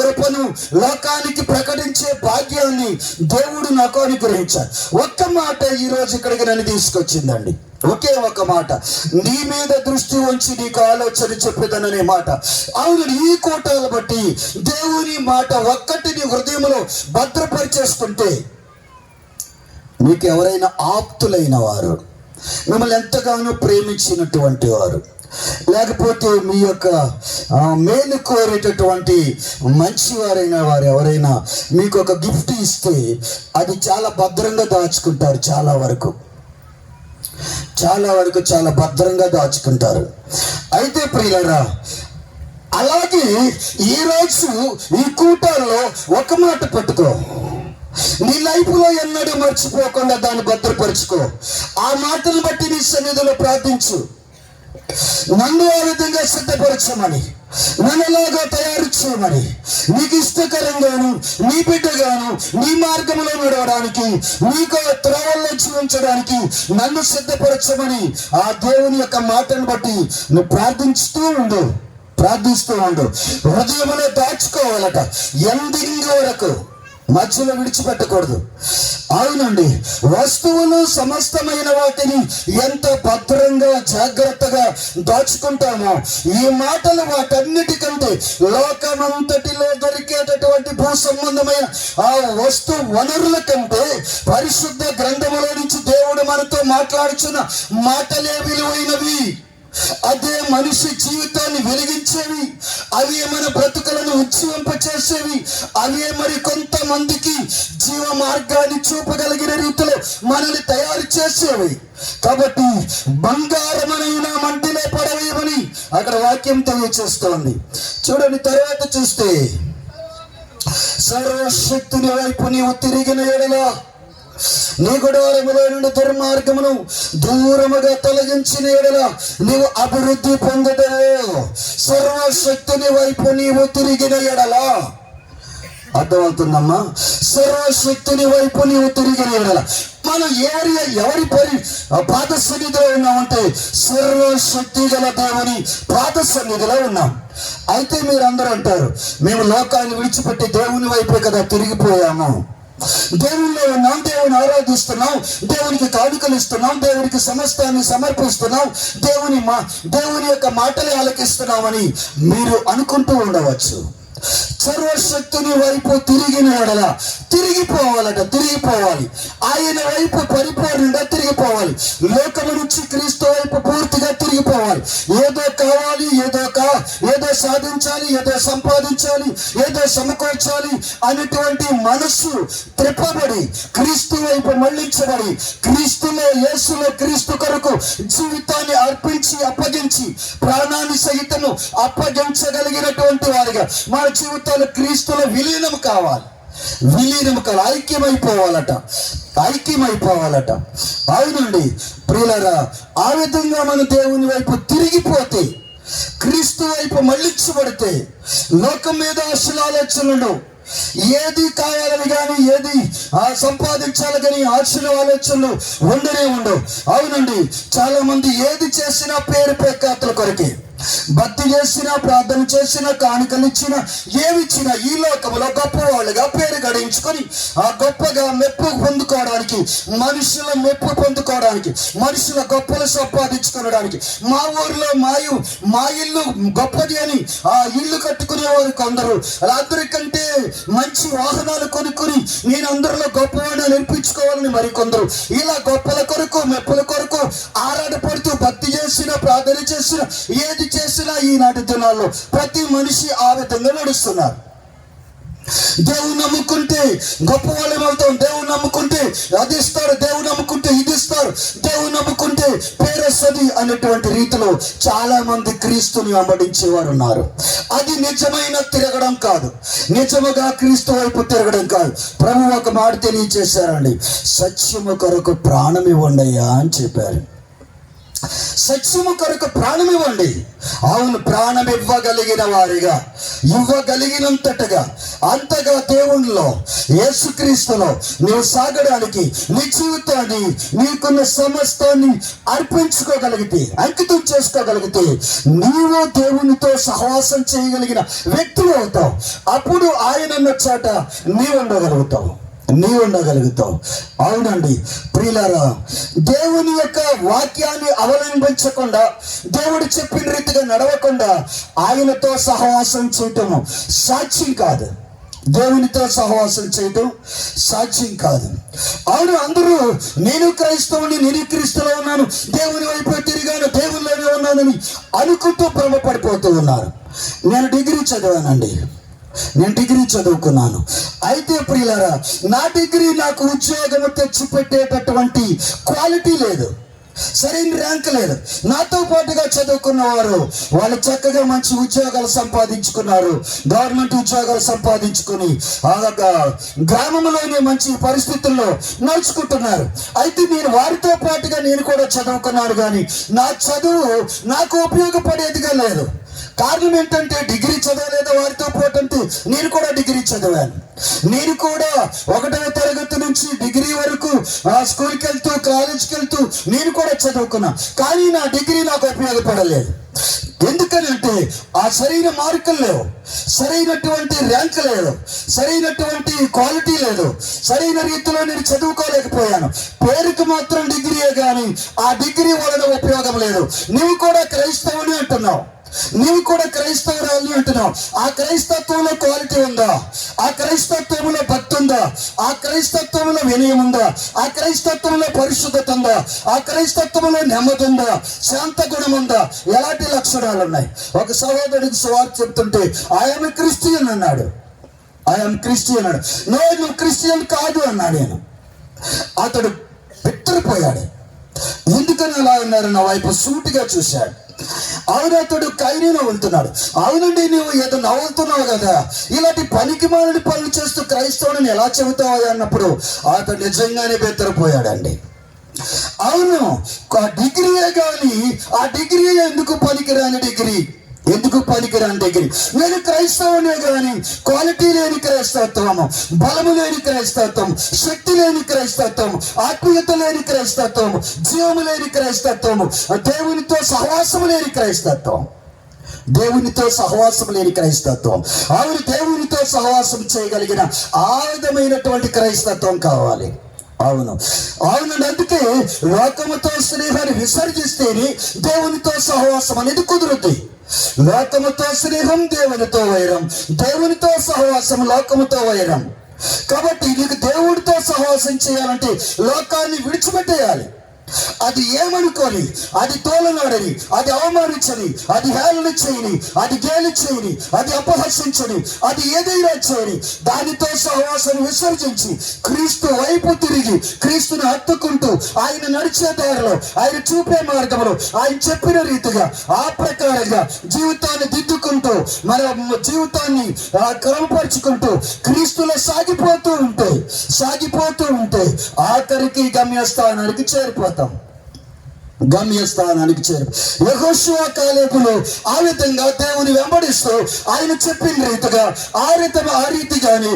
కృపను లోకానికి ప్రకటించే భాగ్యాన్ని దేవుడు నాకు అనుగ్రహించాడు. ఒక్క మాట ఈ రోజు ఇక్కడికి నన్ను తీసుకొచ్చిందండి. ఒకే ఒక మాట, నీ మీద దృష్టి ఉంచి నీకు ఆలోచన చెప్పేదననే మాట. అవును, ఈ కోటాలు బట్టి దేవుని మాట ఒక్కటి నీ హృదయంలో భద్రపరిచేసుకుంటే, మీకు ఎవరైనా ఆప్తులైన వారు, మిమ్మల్ని ఎంతగానో ప్రేమించినటువంటి వారు, లేకపోతే మీ యొక్క మేలు కోరేటటువంటి మంచివారైన వారు ఎవరైనా మీకు ఒక గిఫ్ట్ ఇస్తే అది చాలా భద్రంగా దాచుకుంటారు. చాలా వరకు చాలా భద్రంగా దాచుకుంటారు. అయితే ప్రియులారా, అలాగే ఈరోజు ఈ కూటాల్లో ఒక మాట పట్టుకో, నీ లైఫ్లో ఎన్నడూ మర్చిపోకుండా దాన్ని భద్రపరుచుకో. ఆ మాటను బట్టి నీ సన్నిధిలో ప్రార్థించు. నన్ను ఆ విధంగా సిద్ధపరచమని, నన్నులాగా తయారు చేయమని, నీకు ఇష్టకరంగాను, నీ బిడ్డగాను, నీ మార్గంలో నడవడానికి, నీకు త్రోవల్లో జీవించడానికి నన్ను సిద్ధపరచమని ఆ దేవుని యొక్క మాటను బట్టి నువ్వు ప్రార్థిస్తూ ఉండు. హృదయంలో దాచుకోవాలట. ఎండింగ్ వరకు మధ్యలో విడిచిపెట్టకూడదు. అవునండి, వస్తువులు సమస్తమైన వాటిని ఎంత భద్రంగా జాగ్రత్తగా దాచుకుంటామో, ఈ మాటలు వాటన్నిటికంటే లోకమంతటిలో దొరికేటటువంటి భూ సంబంధమైన ఆ వస్తు వనరుల కంటే పరిశుద్ధ గ్రంథములో నుంచి దేవుడు మనతో మాట్లాడుచున్న మాటలే విలువైనవి. అదే మనిషి జీవితాన్ని వెలిగించేవి, అవే మన బ్రతుకులను ఉజ్జీవింపచేసేవి, అవే మరి కొంతమందికి జీవ మార్గాన్ని చూపగలిగిన రీతిలో మనల్ని తయారు చేసేవి. కాబట్టి బంగారమైన మంటిలో పడవేయమని అక్కడ వాక్యం తెలియచేస్తోంది. చూడండి, తర్వాత చూస్తే సర్వశక్తుని వైపు నీవు తిరిగిన ఎడల నీ గుడారములో నుండి దుర్మార్గమును దూరముగా తొలగించిన ఎడల నీవు అభివృద్ధి పొందుతావు. సర్వశక్తుని వైపు నీవు తిరిగిన ఎడల, అర్థమవుతుందమ్మా, సర్వశక్తుని వైపు నీవు తిరిగిన ఎడల. మనం ఎవరి పాద సన్నిధిలో ఉన్నామంటే సర్వశక్తి గల దేవుని పాద సన్నిధిలో ఉన్నాం. అయితే మీరు అందరూ అంటారు, మేము లోకాన్ని విడిచిపెట్టి దేవుని వైపే కదా తిరిగిపోయాము, దేవుల్లో ఉన్నాం, దేవుని ఆరాధిస్తున్నాం, దేవునికి కానుకలు ఇస్తున్నాం, దేవునికి సమస్తాన్ని సమర్పిస్తున్నాం, దేవుని యొక్క మాటలే ఆలకిస్తున్నామని మీరు అనుకుంటూ ఉండవచ్చు. సర్వశక్తుని వైపు తిరిగిన ఎడల తిరిగిపోవాలి. ఆయన వైపు పరిపూర్ణంగా తిరిగిపోవాలి. లోకము నుంచి క్రీస్తు వైపు పూర్తిగా తిరిగిపోవాలి. ఏదో కావాలి, ఏదో సాధించాలి, ఏదో సంపాదించాలి, ఏదో సమకూర్చాలి అనేటువంటి మనస్సు త్రిప్పబడి క్రీస్తు వైపు మళ్లించబడి యేసులో క్రీస్తు కొరకు జీవితాన్ని అప్పగించి ప్రాణాన్ని సహితము అప్పగించగలిగినటువంటి వారిగా మన జీవితాలు క్రీస్తులో విలీనం కావాలి, ఐక్యమైపోవాలట. అవునండి ప్రియులారా, ఆ విధంగా మన దేవుని వైపు తిరిగిపోతే, క్రీస్తు వైపు మళ్ళించబడితే లోకం మీద ఆశల ఆలోచనలు, ఏది కావాలని కానీ ఏది సంపాదించాలి కానీ ఆలోచనలు ఉండవు. అవునండి, చాలా మంది ఏది చేసినా పేరు ప్రఖ్యాతుల కొరకే, భక్తి చేసినా, ప్రార్థన చేసినా, కానుకలు ఇచ్చినా, ఏమిచ్చినా ఈ లోకంలో గొప్పవాళ్ళుగా పేరు గడించుకొని ఆ గొప్పగా మెప్పు పొందుకోవడానికి, మనుషుల మెప్పు పొందుకోవడానికి, మనుషుల గొప్పలు సంపాదించుకోవడానికి, మా ఊర్లో మా ఇల్లు గొప్పది అని ఆ ఇల్లు కట్టుకునేవారు కొందరు, అందరికంటే మంచి వాహనాలు కొనుక్కొని నేను అందరిలో గొప్పవాడిని నేర్పించుకోవాలని మరికొందరు, ఇలా గొప్పల కొరకు మెప్పుల కొరకు ఆరాటపడుతూ భక్తి చేసిన, ప్రార్థన చేసిన, ఏది చేసినా ఈనాటి దినాల్లో ప్రతి మనిషి ఆ విధంగా నడుస్తున్నారు. దేవుని నమ్ముకుంటే గొప్ప వాళ్ళం అవుతాం, దేవుని నమ్ముకుంటే అది ఇస్తారు, దేవుని నమ్ముకుంటే ఇది ఇస్తారు, దేవుని నమ్ముకుంటే పేరొస్తుంది అనేటువంటి రీతిలో చాలా మంది క్రీస్తుని వెంబడించేవారు ఉన్నారు. అది నిజమైన తిరగడం కాదు, నిజముగా క్రీస్తు వైపు తిరగడం కాదు. ప్రభు ఒక మాట తెలియచేశారండి, సత్యము కొరకు ప్రాణం ఇవ్వండి అయ్యా అని చెప్పారు. సత్యము కొరకు ప్రాణం ఇవ్వండి. అవును, ప్రాణం ఇవ్వగలిగిన వారిగా, ఇవ్వగలిగినంతటగా, అంతగా దేవునిలో యేసుక్రీస్తులో నీవు సాగడానికి, నీ జీవితాన్ని, నీకున్న సమస్తాన్ని అర్పించుకోగలిగితే, అంకితం చేసుకోగలిగితే నీవు దేవునితో సహవాసం చేయగలిగిన వ్యక్తులు అవుతావు. అప్పుడు ఆయన ఉన్న చోట నీవు ఉండగలుగుతావు. అవునండి ప్రియులారా, దేవుని యొక్క వాక్యాన్ని అవలంబించకుండా, దేవుడు చెప్పిన రీతిగా నడవకుండా ఆయనతో సహవాసం చేయటము సాధ్యం కాదు. దేవునితో సహవాసం చేయటం సాధ్యం కాదు. అవును, అందరూ నేను క్రైస్తవుని, నేను క్రీస్తులో ఉన్నాను, దేవుని వైపు తిరిగాను, దేవునిలోనే ఉన్నానని అనుకుంటూ భ్రమపడిపోతూ ఉన్నారు. నేను డిగ్రీ చదువుకున్నాను. అయితే ప్రియులారా, నా డిగ్రీ నాకు ఉద్యోగం తెచ్చిపెట్టేటటువంటి క్వాలిటీ లేదు, సరైన ర్యాంక్ లేదు. నాతో పాటుగా చదువుకున్న వాళ్ళు చక్కగా మంచి ఉద్యోగాలు సంపాదించుకున్నారు, గవర్నమెంట్ ఉద్యోగాలు సంపాదించుకుని గ్రామంలోనే మంచి పరిస్థితుల్లో నడుచుకుంటున్నారు. అయితే నేను వారితో పాటుగా నేను కూడా చదువుకున్నాను, కానీ నా చదువు నాకు ఉపయోగపడేదిగా లేదు. కారణం ఏంటంటే డిగ్రీ చదవలేదు వారితో పాటు, నేను కూడా డిగ్రీ చదివాను. నేను కూడా 1వ తరగతి నుంచి డిగ్రీ వరకు స్కూల్కి వెళ్తూ, కాలేజ్కి వెళ్తూ నేను కూడా చదువుకున్నా, కానీ నా డిగ్రీ నాకు ఉపయోగపడలేదు. ఎందుకనంటే ఆ సరైన మార్కులు లేవు, సరైనటువంటి ర్యాంక్ లేదు, సరైనటువంటి క్వాలిటీ లేదు, సరైన రీతిలో నేను చదువుకోలేకపోయాను. పేరుకు మాత్రం డిగ్రీయే కానీ ఆ డిగ్రీ వలన ఉపయోగం లేదు. నీవు కూడా క్రైస్తవుని అంటున్నావు, నీవు కూడా క్రైస్తవురాలు అంటున్నావు. ఆ క్రైస్తత్వంలో క్వాలిటీ ఉందా? ఆ క్రైస్తత్వంలో భక్తి ఉందా? ఆ క్రైస్తత్వంలో వినయం ఉందా? ఆ క్రైస్తత్వంలో పరిశుద్ధత ఉందా? ఆ క్రైస్తత్వంలో నెమ్మది ఉందా? శాంత గుణం ఉందా? ఎలాంటి లక్షణాలు ఉన్నాయి? ఒక సహోదరుడికి సువార్త చెప్తుంటే ఐఎమ్ క్రిస్టియన్ అన్నాడు. ఐఎమ్ క్రిస్టియన్ అన్నాడు. నో, నువ్వు క్రిస్టియన్ కాదు అన్నాడు. నేను అతడు బిత్తరపోయాడు. ఎందుకని అలా అన్నారు? నా వైపు సూటిగా చూశాడు. అవును, అతడు కైని నవ్వులుతున్నాడు. అవునండి, నువ్వు ఏదో నవ్వులుతున్నావు కదా, ఇలాంటి పనికి మాలిన పనులు చేస్తూ క్రైస్తవుని ఎలా చెబుతావు అన్నప్పుడు అతడు నిజంగానే బెత్తరపోయాడండి. అవును, ఆ డిగ్రీయే కానీ ఆ డిగ్రీ ఎందుకు పనికిరాని డిగ్రీ, ఎందుకు పనికిరాని డిగ్రీ? నేను క్రైస్తవునే కానీ క్వాలిటీ లేని క్రైస్తత్వము, బలము లేని క్రైస్తత్వం, శక్తి లేని క్రైస్తత్వం, ఆత్మీయత లేని క్రైస్తత్వం, జీవము లేని క్రైస్తత్వము, దేవునితో సహవాసము లేని క్రైస్తత్వం, దేవునితో సహవాసం లేని క్రైస్తత్వం. ఆవిడ దేవునితో సహవాసం చేయగలిగిన ఆ విధమైనటువంటి క్రైస్తత్వం కావాలి. అవును, అవునండి. అందుకే లోకముతో స్నేహాన్ని విసర్జిస్తేనే దేవునితో సహవాసం అనేది కుదురుతుంది. లోకముతో స్నేహం దేవునితో వైరం, దేవునితో సహవాసం లోకముతో వైరం. కాబట్టి నీకు దేవుడితో సహవాసం చేయాలంటే లోకాన్ని విడిచిపెట్టేయాలి. అది ఏమనుకోని, అది తోలనాడని, అది అవమానించని, అది హేళన చేయని, అది గేలి చేయని, అది అపహసించని, అది ఏదైనా చేయని, దానితో సహవాసాన్ని విసర్జించి క్రీస్తు వైపు తిరిగి క్రీస్తుని హత్తుకుంటూ ఆయన నడిచే దారిలో, ఆయన చూపే మార్గంలో, ఆయన చెప్పిన రీతిగా ఆ ప్రకారంగా జీవితాన్ని దిద్దుకుంటూ మన జీవితాన్ని క్రమపరుచుకుంటూ క్రీస్తులో సాగిపోతూ ఉంటే ఆఖరికి గమ్యస్థానానికి చేరిపోతాం. యెహోషువ కాలేబులు ఆ విధంగా దేవుని వెంబడిస్తూ ఆయన చెప్పిన రీతిగా ఆ రీతిగానే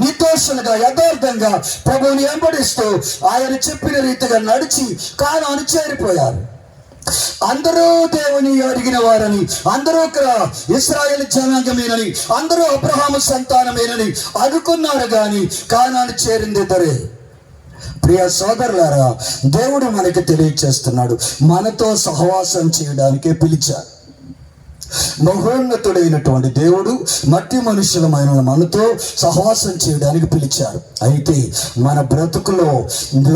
నిర్దోషులుగా యథార్థంగా ప్రభువుని వెంబడిస్తూ ఆయన చెప్పిన రీతిగా నడిచి కానాను చేరిపోయారు. అందరూ దేవుని అడిగిన వారని, అందరూ ఇశ్రాయేలు జనాంగమేనని, అందరూ అబ్రహాము సంతానమేనని అనుకున్నారు కానీ కానాను చేరింది ఇద్దరే. ప్రియ సోదరులారా, దేవుడు మనకి తెలియచేస్తున్నాడు, మనతో సహవాసం చేయడానికే పిలిచారు. మహోన్నతుడైనటువంటి దేవుడు మట్టి మనుషులమైన మనతో సహవాసం చేయడానికి పిలిచారు. అయితే మన బ్రతుకులో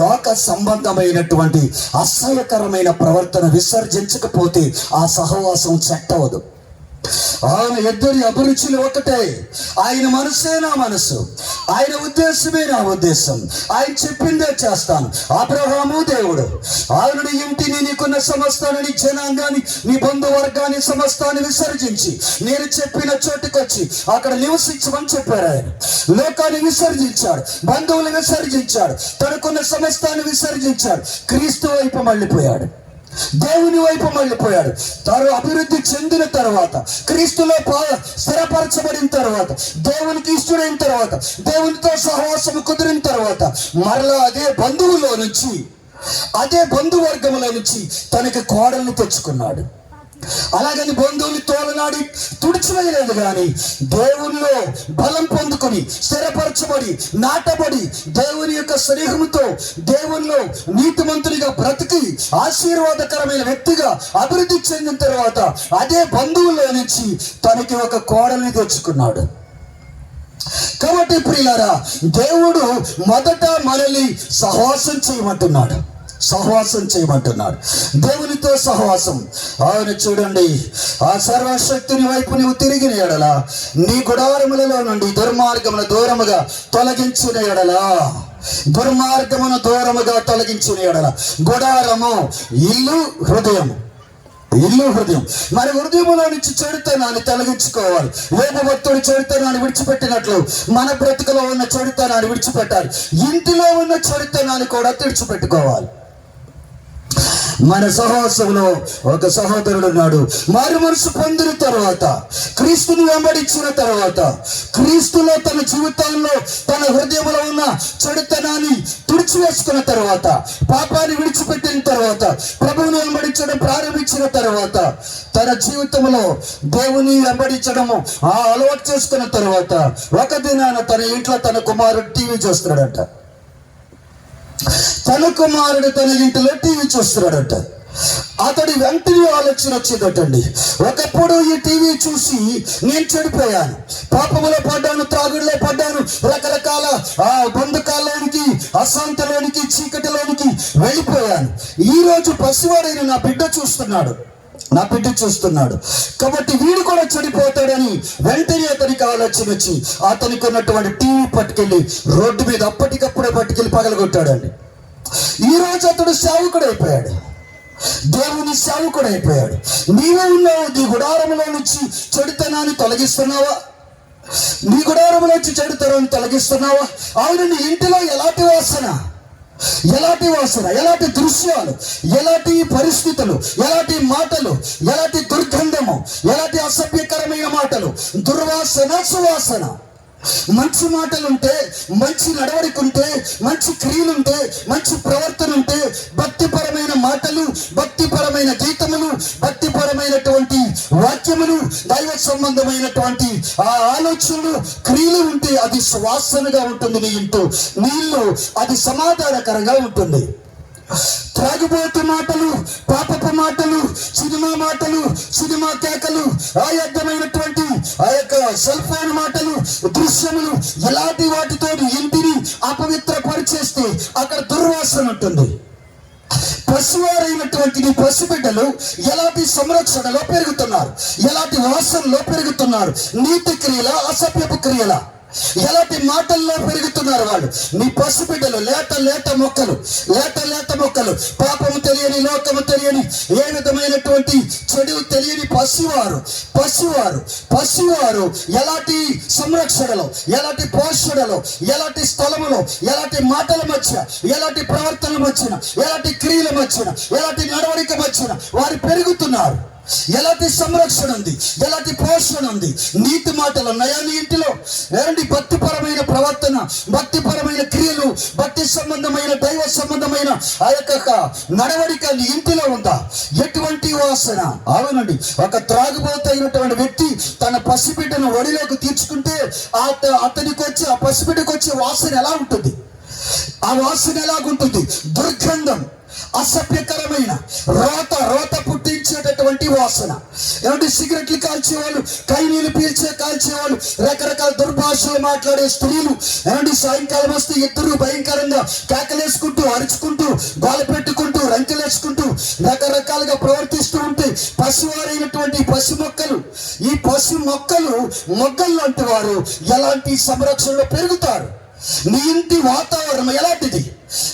లోక సంబంధమైనటువంటి అసహ్యకరమైన ప్రవర్తన విసర్జించకపోతే ఆ సహవాసం చెట్టవదు. ఆయన ఇద్దరి అభిరుచులు ఒకటే. ఆయన మనసే నా మనసు, ఆయన ఉద్దేశమే నా ఉద్దేశం, ఆయన చెప్పిందే చేస్తాను. అబ్రహాము దేవుడు ఆయన నీ ఇంటిని, నీకున్న సమస్తాన్ని, నీ జనాంగాన్ని, నీ బంధువర్గాన్ని సమస్తాన్ని విసర్జించి నేను చెప్పిన చోటుకు వచ్చి అక్కడ నివసించమని చెప్పారు. ఆయన లోకాన్ని విసర్జించాడు, బంధువులు విసర్జించాడు, తనకున్న సమస్తాన్ని విసర్జించాడు, క్రీస్తు వైపు మళ్ళీపోయాడు, దేవుని వైపు మళ్ళీపోయాడు. తాను అభివృద్ధి చెందిన తర్వాత, క్రీస్తులో స్థిరపరచబడిన తర్వాత, దేవునికి ఇష్టమైన తర్వాత, దేవునితో సహవాసం కుదిరిన తర్వాత మరలా అదే బంధువులో నుంచి, అదే బంధువర్గంలో నుంచి తనకి కోడల్ని తెచ్చుకున్నాడు. అలాగని బంధువుని తోలనాడి తుడిచివేయలేదు కానీ దేవునిలో బలం పొందుకొని స్థిరపరచబడి నాటబడి దేవుని యొక్క స్నేహంతో దేవునిలో నీతిమంతునిగా బ్రతికి ఆశీర్వాదకరమైన వ్యక్తిగా అభివృద్ధి చెందిన తర్వాత అదే బంధువుల్లో నుంచి తనకి ఒక కోడల్ని తెచ్చుకున్నాడు. కాబట్టి ప్రియులారా, దేవుడు మొదట మనల్ని సహవాసం చేయమంటున్నాడు. దేవునితో సహవాసం. ఆయన చూడండి, ఆ సర్వశక్తిని వైపు నువ్వు తిరిగిన ఎడల, నీ గుడారములలో నుండి దుర్మార్గమును దూరముగా తొలగించిన ఎడల, గుడారము ఇల్లు హృదయము, మరి హృదయంలో నుంచి చెడుతనాన్ని తొలగించుకోవాలి. వేపభక్తుడు చెడుతనాన్ని విడిచిపెట్టినట్లు మన బ్రతుకులో ఉన్న చెడుతనాన్ని విడిచిపెట్టాలి. ఇంటిలో ఉన్న చెడుతనాన్ని కూడా తుడిచిపెట్టుకోవాలి. మన సహవాసంలో ఒక సహోదరుడు ఉన్నాడు. మారు మనసు పొందిన తర్వాత, క్రీస్తుని వెంబడించిన తర్వాత, క్రీస్తులో తన జీవితంలో తన హృదయంలో ఉన్న చెడుతనాన్ని తుడిచివేసుకున్న తర్వాత, పాపాన్ని విడిచిపెట్టిన తర్వాత, ప్రభువుని వెంబడించడం ప్రారంభించిన తర్వాత, తన జీవితంలో దేవుని వెంబడించడము అలవాటు చేసుకున్న తర్వాత, ఒక దినాన తన ఇంట్లో తన కుమారుడు టీవీ చూస్తున్నాడట. తన కుమారుడు తన ఇంటిలో టీవీ చూస్తున్నాడట. అతడి వెంటనే ఆలోచన వచ్చిందటండి, ఒకప్పుడు ఈ టీవీ చూసి నేను చెడిపోయాను, పాపములో పడ్డాను, త్రాగుడులో పడ్డాను, రకరకాల బంధకాల్లోనికి, అశాంతిలోనికి, చీకటిలోనికి వెళ్ళిపోయాను. ఈరోజు పసివాడైన నా బిడ్డ చూస్తున్నాడు కాబట్టి వీడు కూడా చెడిపోతాడని వెంటనే అతనికి ఆలోచన వచ్చి అతనికి ఉన్నటువంటి టీవీ పట్టుకెళ్ళి రోడ్డు మీద అప్పటికప్పుడే పట్టుకెళ్ళి పగలగొట్టాడండి. ఈరోజు అతడు సేవకుడైపోయాడు, దేవుని సేవకుడైపోయాడు. నీవే ఉన్నావు, నీ గుడారంలో నుంచి చెడుతనాన్ని తొలగిస్తున్నావా? నీ గుడారంలో నుంచి చెడుతనాన్ని తొలగిస్తున్నావా? అవును, నీ ఇంటిలో ఎలాంటి వాసన, ఎలాంటి దృశ్యాలు, ఎలాంటి పరిస్థితులు, ఎలాంటి మాటలు, ఎలాంటి దుర్గంధము, ఎలాంటి అసభ్యకరమైన మాటలు, దుర్వాసన, సువాసన. మంచి మాటలుంటే, మంచి నడవడిక ఉంటే, మంచి క్రియలుంటే, మంచి ప్రవర్తన ఉంటే, భక్తిపరమైన మాటలు, భక్తిపరమైన గీతములు, భక్తిపరమైనటువంటి వాక్యములు, దైవ సంబంధమైనటువంటి ఆలోచనలు, క్రియలు ఉంటే అది సువాసనగా ఉంటుంది. నీ ఇంటూ నీళ్ళు అది సమాధానకరంగా ఉంటుంది. త్రాగుబోతు మాటలు, పాపపు మాటలు, సినిమా కేకలు, అర్థమైనటువంటి ఆ యొక్క సెల్ ఫోన్ మాటలు, దృశ్యములు, ఎలాంటి వాటితో ఇంటిని అపవిత్రపరిచేస్తే అక్కడ దుర్వాసన ఉంటుంది. పసివారైనటువంటి నీ పసిబిడ్డలు ఎలాంటి సంరక్షణలో పెరుగుతున్నారు, ఎలాంటి వాసనలో పెరుగుతున్నారు, నీతి క్రియల, అసభ్యపు క్రియల, ఎలాంటి మాటల్లో పెరుగుతున్నారు వాళ్ళు. నీ పసిబిడ్డలు లేత మొక్కలు, పాపము తెలియని, లోకము తెలియని, ఏ విధమైనటువంటి చెడు తెలియని పసివారు ఎలాంటి సంరక్షణలో, ఎలాంటి పోషణలో, ఎలాంటి స్థలములో, ఎలాంటి మాటల మధ్య, ఎలాంటి ప్రవర్తన మధ్యన, ఎలాంటి క్రియల మధ్యన, ఎలాంటి నడవడిక మధ్యన వారు పెరుగుతున్నారు. ఎలాంటి సంరక్షణ ఉంది, ఎలాంటి పోషణ ఉంది, నీతి మాటలు ఉన్నాయా నీ ఇంటిలో? ఎలాంటి భక్తిపరమైన ప్రవర్తన, భక్తిపరమైన క్రియలు, భక్తి సంబంధమైన, దైవ సంబంధమైన ఆ యొక్క నడవడిక నీ ఇంటిలో ఉందా? ఎటువంటి వాసన? అవునండి, ఒక త్రాగుబోతైనటువంటి వ్యక్తి తన పసిబిడ్డను ఒడిలోకి తీర్చుకుంటే అతనికి వచ్చి, ఆ పసిబిడ్డకు వచ్చే వాసన ఎలా ఉంటుంది? ఆ వాసన ఎలాగుంటుంది? దుర్గంధం, అసభ్యకరమైన రోత పుట్టించేటటువంటి వాసన. ఏమంటే సిగరెట్లు కాల్చేవాళ్ళు, కైనీళ్ళు కాల్చేవాళ్ళు, రకరకాల దుర్భాషలు మాట్లాడే స్త్రీలు, ఏమంటే సాయంకాలం వస్తే ఇద్దరు భయంకరంగా కేకలేసుకుంటూ, అరుచుకుంటూ, గోల పెట్టుకుంటూ, రంకెలేసుకుంటూ రకరకాలుగా ప్రవర్తిస్తూ ఉంటే పసివారైనటువంటి పసి మొక్కలు, ఈ పసి మొగ్గలు లాంటి వారు ఎలాంటి సంరక్షణలో పెరుగుతారు? నీ ఇంటి వాతావరణం ఎలాంటిది?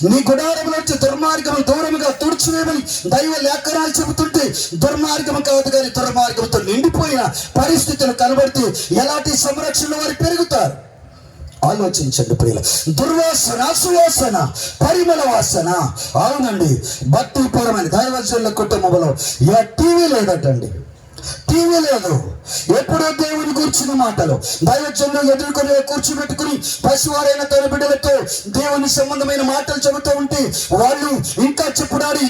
నీ గుడారంలో వచ్చి దుర్మార్గము దూరముగా తుడిచివేయమని దైవ లేఖనాలు చెబుతుంటే, దుర్మార్గము కాదు కానీ దుర్మార్గంతో నిండిపోయిన పరిస్థితులు కనబడితే ఎలాంటి సంరక్షణ వారు పెరుగుతారు? ఆలోచించండి ప్రియుల. దుర్వాసన, సువాసన, పరిమళ వాసన. అవునండి, భక్తిపరమైన దైవజనుల కుటుంబంలో టీవీ లేదటండి, టీవీ లేదు. ఎప్పుడో దేవుని కూర్చున్న మాటలు, దైవజనులు ఎదుర్కొని కూర్చోబెట్టుకుని పసివారైన తన బిడ్డలతో దేవుని సంబంధమైన మాటలు చెబుతూ ఉంటే వాళ్ళు ఇంకా చెప్పుడాడి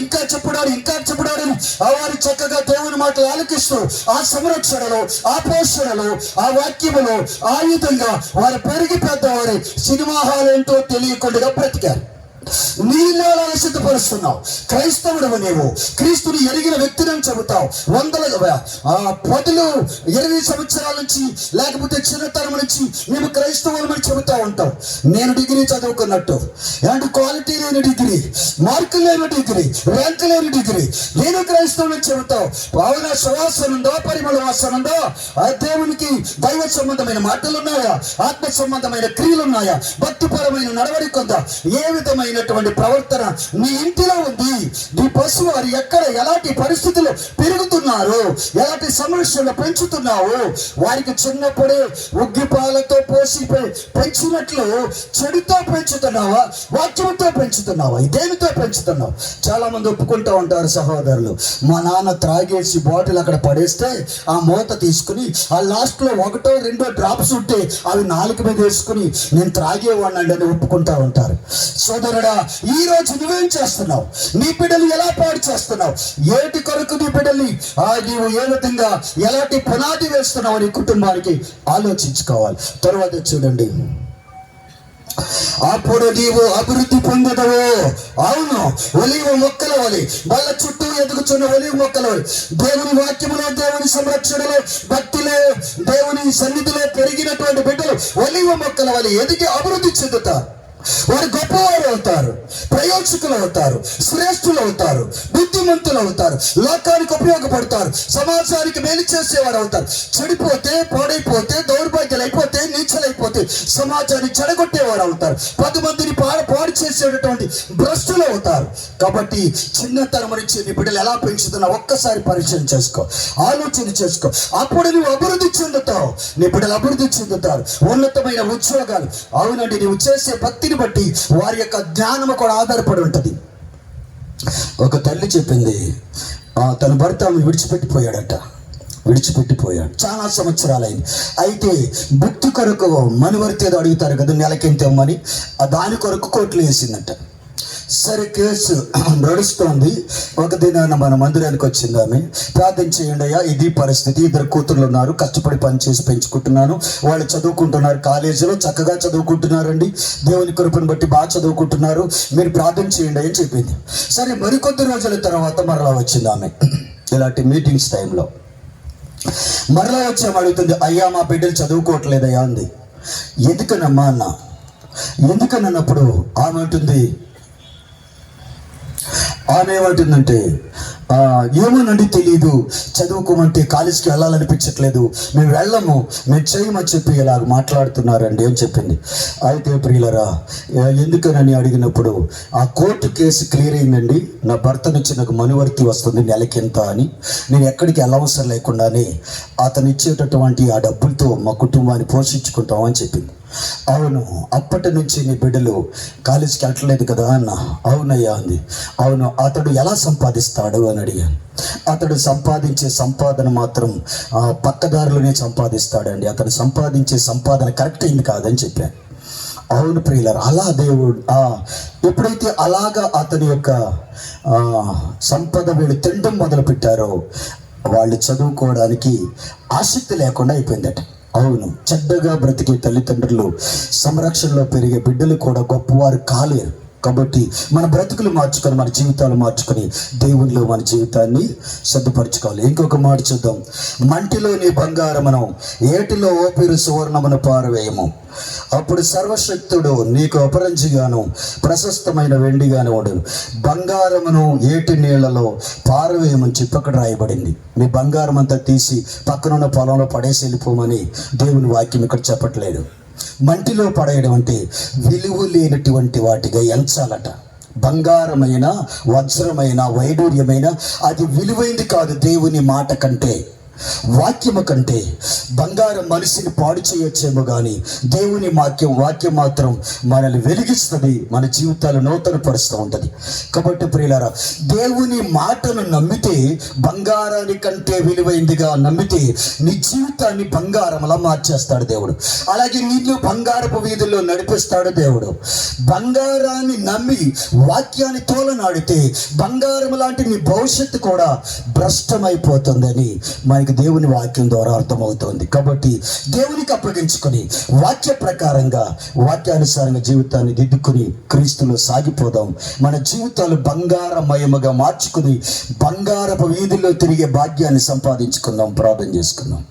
వారు చక్కగా దేవుని మాటలు ఆలకిస్తూ ఆ సంరక్షణలో, ఆ పోషణలో, ఆ వాక్యములో ఆ విధంగా వారు పెరిగి పెద్దవారు సినిమా హాల్ ఏంటో తెలియకుండా బ్రతికారు. నీళ్ళు సిద్ధపరుస్తున్నావు. క్రైస్తవుడు నీవు, క్రీస్తుని ఎరిగిన వ్యక్తిని చెబుతావు. 20 సంవత్సరాల నుంచి, లేకపోతే చిన్నతనం నుంచి మేము క్రైస్తవులమని చెబుతా ఉంటాం. నేను డిగ్రీ చదువుకున్నట్టు, అంటే క్వాలిటీ లేని డిగ్రీ, మార్కులు లేని డిగ్రీ, ర్యాంకు లేని డిగ్రీ, నేను క్రైస్తవుని చెబుతావు. భావన సువాసన ఉందో, పరిమళ వాసన ఉందో? ఆ దేవునికి దైవ సంబంధమైన మాటలు ఉన్నాయా? ఆత్మ సంబంధమైన క్రియలు ఉన్నాయా? భక్తిపరమైన నడవడిక ఉందా? ఏ విధమైన ప్రవర్తన నీ ఇంటిలో ఉంది? నీ పశువారు ఎక్కడ ఎలాంటి పరిస్థితుల్లో పెరుగుతున్నారు? పెంచుతున్నారు, ఎలాంటి సమస్యలు పెంచుతున్నావు. వారికి చిన్నప్పుడే ఉగ్గిపాలతో పోసి పెంచినట్లు చెడుతో పెంచుతున్నావా, వాక్యంతో పెంచుతున్నావా, దేనితో పెంచుతున్నావు? చాలా మంది ఒప్పుకుంటూ ఉంటారు సహోదరులు, మా నాన్న త్రాగేసి బాటిల్ అక్కడ పడేస్తే ఆ మూత తీసుకుని ఆ లాస్ట్ లో 1-2 డ్రాప్స్ ఉంటే అవి నాలుగు మీద వేసుకుని నేను త్రాగేవాడిని అని ఒప్పుకుంటా ఉంటారు. సోదరుడా, ఈ రోజు నువ్వేం చేస్తున్నావు? నీ బిడ్డలు ఎలా పాడు చేస్తున్నావు? ఏటి కొరకు నీ బిడ్డల్ని నీవు ఏ విధంగా ఎలాంటి పునాది వేస్తున్నావు నీ కుటుంబానికి ఆలోచించుకోవాలి. తర్వాత చూడండి, అప్పుడు నీవు అభివృద్ధి పొందదవు. అవును, ఒలీవ మొక్కల వలె, వాళ్ళ చుట్టూ ఎదుగుచున్న ఒలీవ మొక్కల వలె దేవుని వాక్యములో, దేవుని సంరక్షణలో, భక్తిలో, దేవుని సన్నిధిలో పెరిగినటువంటి బిడ్డలు ఒలీవ మొక్కల వలె ఎదిగి అభివృద్ధి చెందుతారు. వారు గొప్పవారు అవుతారు, ప్రయోజకులు అవుతారు, శ్రేష్ఠులు అవుతారు, బుద్ధిమంతులు అవుతారు, లోకానికి ఉపయోగపడతారు, సమాజానికి మేలు చేసేవారు అవుతారు. చెడిపోతే, పాడైపోతే, దౌర్భాగ్యాలు అయిపోతే, నీచలైపోతే సమాజాన్ని చెడగొట్టేవారు అవుతారు. 10 మందిని పాడు చేసేటటువంటి భ్రష్టులు అవుతారు. కాబట్టి చిన్నతనం నుంచి నీ బిడ్డలు ఎలా పెంచుతున్నా ఒక్కసారి పరిచయం చేసుకో, ఆలోచన చేసుకో. అప్పుడు నువ్వు అభివృద్ధి చెందుతావు, నీ బిడ్డలు అభివృద్ధి చెందుతారు. ఉన్నతమైన ఉద్యోగాలు, అవునండి, నువ్వు చేసే భక్తి బట్టి వారి యొక్క జ్ఞానము కూడా ఆధారపడి ఉంటుంది. ఒక తల్లి చెప్పింది, తన భర్త విడిచిపెట్టిపోయాడు. చాలా సంవత్సరాలైంది. అయితే భక్తి కొరకు మనువర్తి ఏదో అడుగుతారు కదా, నెలకింత ఇమ్మని, దాని కొరకు కోట్లు వేసిందట. సరే, కేసు నడుస్తోంది. ఒక దినాన మన మందిరానికి వచ్చింది ఆమె. ప్రార్థన చేయండి అయ్యా, ఇది పరిస్థితి, 2 కూతుర్లు ఉన్నారు, కష్టపడి పనిచేసి పెంచుకుంటున్నాను, వాళ్ళు చదువుకుంటున్నారు, కాలేజీలో చక్కగా చదువుకుంటున్నారండి, దేవుని కృపను బట్టి బాగా చదువుకుంటున్నారు, మీరు ప్రార్థన చేయండి అని చెప్పింది. సరే, మరికొద్ది రోజుల తర్వాత మరలా వచ్చింది ఆమె. ఇలాంటి మీటింగ్స్ టైంలో మరలా వచ్చి ఆమె అడుగుతుంది, అయ్యా మా బిడ్డలు చదువుకోవట్లేదయ్యా అంది. ఎందుకనమ్మా అన్న, ఎందుకన్నప్పుడు ఆమె ఏమంటుందంటే, ఏమోనండి తెలియదు, చదువుకోమంటే కాలేజీకి వెళ్ళాలనిపించట్లేదు, మేము వెళ్ళము, మేము చేయమని చెప్పి ఇలాగ మాట్లాడుతున్నారండి అని చెప్పింది. అయితే ప్రియులరా, ఎందుకనని అడిగినప్పుడు, ఆ కోర్టు కేసు క్లియర్ అయిందండి, నా భర్త నుంచి నాకు మనువర్తి వస్తుంది నెలకింత అని, నేను ఎక్కడికి వెళ్ళవసరం లేకుండానే అతను ఇచ్చేటటువంటి ఆ డబ్బులతో మా కుటుంబాన్ని పోషించుకుంటామని చెప్పింది. అవును, అప్పటి నుంచి నీ బిడ్డలు కాలేజీకి వెళ్ళట్లేదు కదా అన్న. అవునయ్యా అంది. అవును, అతడు ఎలా సంపాదిస్తాడు అని అడిగాను. అతడు సంపాదించే సంపాదన మాత్రం పక్కదారులోనే సంపాదిస్తాడండి, అతడు సంపాదించే సంపాదన కరెక్ట్ అయింది కాదని చెప్పాను. అవును ప్రియులారా, అలా దేవుడు ఎప్పుడైతే అలాగా అతని యొక్క సంపద వీళ్ళు తినడం మొదలు పెట్టారో వాళ్ళు చదువుకోవడానికి ఆసక్తి లేకుండా అయిపోయిందట. అవును, చెడ్డగా బ్రతికే తల్లిదండ్రులు, సంరక్షణలో పెరిగే బిడ్డలు కూడా గొప్పవారు కాలేరు. కాబట్టి మన బ్రతుకులు మార్చుకొని, మన జీవితాలు మార్చుకొని దేవునిలో మన జీవితాన్ని సిద్ధపరచుకోవాలి. ఇంకొక మాట చూద్దాం, మంటిలోని బంగారమును ఏటిలో ఓపిరి సువర్ణమును పారవేయము, అప్పుడు సర్వశక్తుడు నీకు అపరంజిగాను ప్రశస్తమైన వెండిగాను ఉండను. బంగారమును ఏటి నీళ్లలో పారవేయమని చెప్పి అక్కడ రాయబడింది. నీ బంగారం అంతా తీసి పక్కనున్న పొలంలో పడేసి వెళ్ళిపోమని దేవుని వాక్యం ఇక్కడ చెప్పట్లేదు. మంటిలో పడేయడం అంటే విలువ లేనటువంటి వాటిగా ఎంచాలట. బంగారమైన, వజ్రమైన, వైడూర్యమైన అది విలువైంది కాదు. దేవుని మాట కంటే, వాక్యము కంటే బంగారం మనిషిని పాడు చేయొచ్చేమో కానీ దేవుని వాక్యం మాత్రం మనల్ని వెలిగిస్తుంది, మన జీవితాలు నూతన పరుస్తూ ఉంటుంది. కాబట్టి ప్రియులారా, దేవుని మాటను నమ్మితే, బంగారాని కంటే విలువైందిగా నమ్మితే నీ జీవితాన్ని బంగారంలా మార్చేస్తాడు దేవుడు. అలాగే నిన్ను బంగారపు వీధుల్లో నడిపిస్తాడు దేవుడు. బంగారాన్ని నమ్మి వాక్యాన్ని తోలనాడితే బంగారం లాంటి నీ భవిష్యత్తు కూడా భ్రష్టమైపోతుందని మనకి దేవుని వాక్యం ద్వారా అర్థమవుతోంది. కాబట్టి దేవునికి అప్పగించుకొని వాక్య ప్రకారంగా, వాక్యానుసారంగా జీవితాన్ని దిద్దుకుని క్రీస్తులో సాగిపోదాం. మన జీవితాలు బంగారమయముగా మార్చుకుని బంగారపు వీధుల్లో తిరిగే భాగ్యాన్ని సంపాదించుకుందాం. ప్రార్థన చేసుకుందాం.